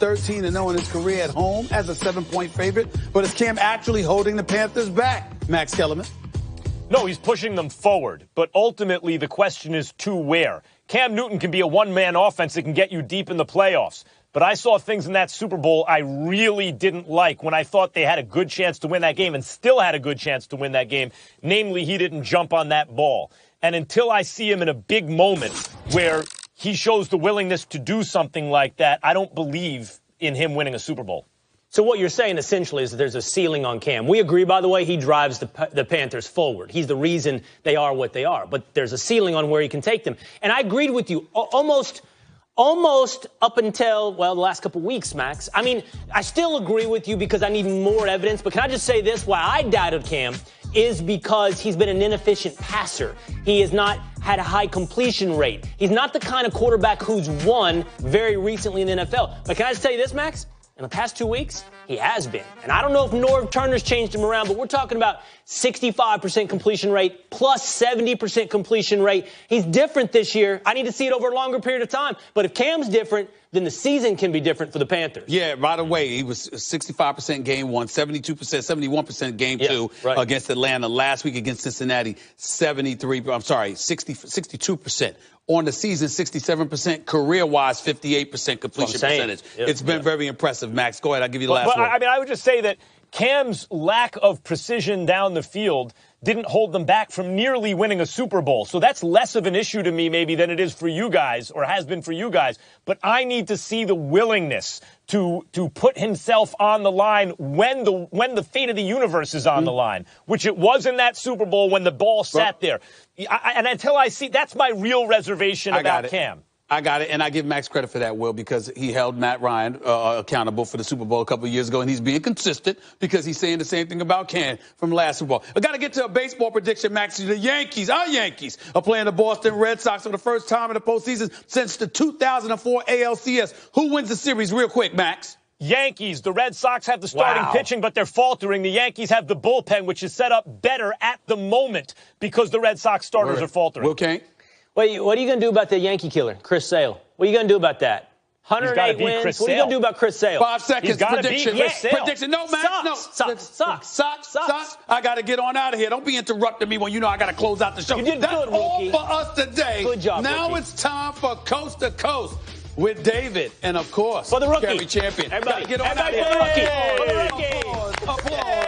13-0 in his career at home as a 7-point favorite. But is Cam actually holding the Panthers back, Max Kellerman? No, he's pushing them forward. But ultimately, the question is to where. Cam Newton can be a one-man offense that can get you deep in the playoffs. But I saw things in that Super Bowl I really didn't like when I thought they had a good chance to win that game and still had a good chance to win that game. Namely, he didn't jump on that ball. And until I see him in a big moment where he shows the willingness to do something like that, I don't believe in him winning a Super Bowl. So what you're saying essentially is that there's a ceiling on Cam. We agree, by the way, he drives the Panthers forward. He's the reason they are what they are. But there's a ceiling on where he can take them. And I agreed with you almost up until, well, the last couple weeks, Max. I mean, I still agree with you because I need more evidence. But can I just say this? Why I doubted Cam is because he's been an inefficient passer. He has not had a high completion rate. He's not the kind of quarterback who's won very recently in the NFL. But can I just tell you this, Max? In the past 2 weeks, he has been. And I don't know if Norv Turner's changed him around, but we're talking about 65% completion rate plus 70% completion rate. He's different this year. I need to see it over a longer period of time. But if Cam's different, then the season can be different for the Panthers. Yeah, right away. He was 65% game one, 72%, 71% game two against Atlanta. Last week against Cincinnati, 62%. On the season, 67%. Career-wise, 58% completion percentage. It's been very impressive, Max. Go ahead. I'll give you the last word. I mean, I would just say that Cam's lack of precision down the field didn't hold them back from nearly winning a Super Bowl. So that's less of an issue to me maybe than it is for you guys or has been for you guys. But I need to see the willingness to put himself on the line when the fate of the universe is on the line, which it was in that Super Bowl when the ball sat there. And until I see, that's my real reservation about Cam. I got it, and I give Max credit for that, Will, because he held Matt Ryan accountable for the Super Bowl a couple of years ago, and he's being consistent because he's saying the same thing about Cam from last Super Bowl. I got to get to a baseball prediction, Max. The Yankees, our Yankees, are playing the Boston Red Sox for the first time in the postseason since the 2004 ALCS. Who wins the series real quick, Max? Yankees. The Red Sox have the starting pitching, but they're faltering. The Yankees have the bullpen, which is set up better at the moment because the Red Sox starters are faltering. Will Kane? Wait, what are you going to do about the Yankee killer, Chris Sale? What are you going to do about that? 108 wins. What are you going to do about Chris Sale? 5 seconds. Prediction. Prediction. No, Max. Sucks. I got to get on out of here. Don't be interrupting me when you know I got to close out the show. You did That's good, all rookie. for us today. Good job, Now rookie. it's time for Coast to Coast with David and, of course, for the rookie. Champion. Everybody, get on out of here. For the rookie. Applause.